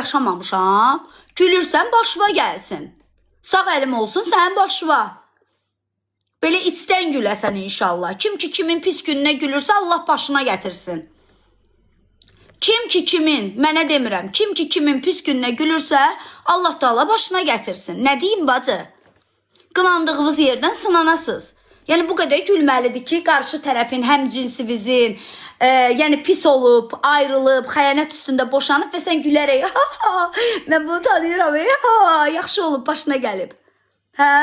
yaşamamışam. Gülürsən başıma gəlsin. Sağ əlim olsun sənin başıma. Belə içdən güləsən inşallah. Kim ki kimin pis gününə gülürsə Allah başına gətirsin. Kim ki kimin, mənə demirəm, kim ki kimin pis gününə gülürsə Allah Taala başına gətirsin. Nə deyim bacı? Qınandığınız yerdən sınanasınız. Yəni bu qədər gülməlidir ki, qarşı tərəfin həm cinsivizin, yəni pis olub, ayrılıb, xəyanət üstündə boşanıb və sən gülərək, mən bunu tanıyıram, yaxşı olub, başına gəlib. Hə?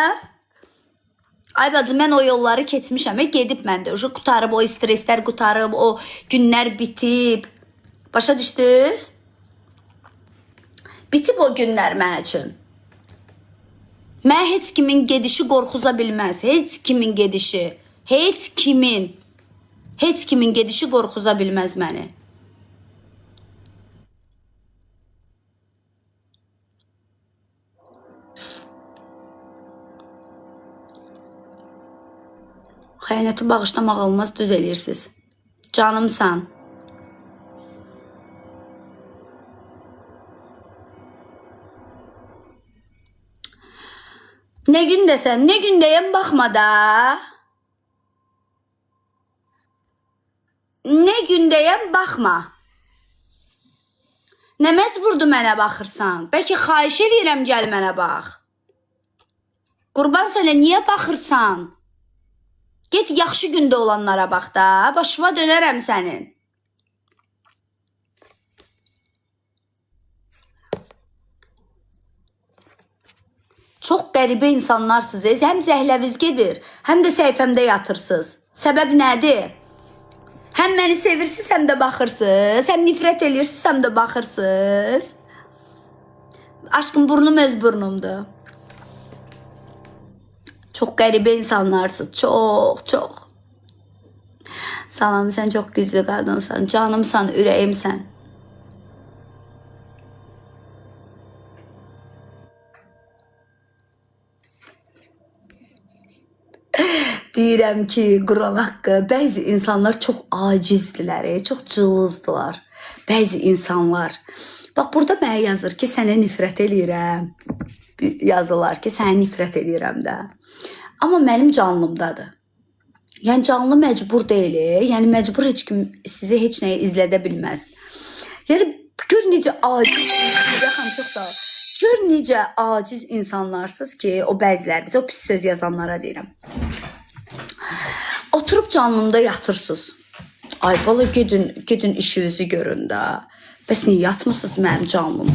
Ay bacı, mən o yolları keçmişəm, gedib məndə, qutarıb, o streslər qutarıb, o günlər bitib. Başa düşdünüz? Bitib o günlər mən üçün. Mən heç kimin gedişi qorxuza bilməz. Heç kimin gedişi. Heç kimin gedişi qorxuza bilməz məni. Xəyanəti bağışlamaq olmaz, düz eləyirsiniz. Canımsan. Ne gün desen, ne gündeyim bakma da. Ne gündeyim bakma. Ne mecburdu mənə baxırsan? Bəlkə xahiş edirəm gəl mənə bax. Qurban sənə niyə baxırsan? Get yaxşı gündə olanlara bax da, başıma dönərəm sənin. Çox qəribə insanlarsınız. Həm zəhləviz gedir, həm də səhifəmdə yatırsınız. Səbəb nədir? Həm məni sevirsiniz, həm də baxırsınız. Həm nifrət edirsiniz, həm də baxırsınız. Aşkım burnum öz burnumdur. Çox qəribə insanlarsınız. Çox. Salam, sən çox güclü qadınsan. Canımsan, ürəyimsən. Deyirəm ki, Quran haqqı, bəzi insanlar çox acizdirlər, çox cılızdılar. Bəzi insanlar. Bax, burada mənə yazır ki, sənə nifrət eləyirəm. Yazırlar ki, sənə nifrət eləyirəm də. Amma mənim canlımdadır. Yəni, canlı məcbur deyil. Yəni, məcbur heç kim sizi heç nəyə izlədə bilməz. Yəni, gör necə aciz, çox sağ ol. Gör necə aciz insanlarsınız ki, o bəziləriniz, o pis söz yazanlara deyirəm. Oturub canlımda yatırsınız. Ay bala, gedin işinizi görün də. Bəs niyə yatmısınız mənim canlımda?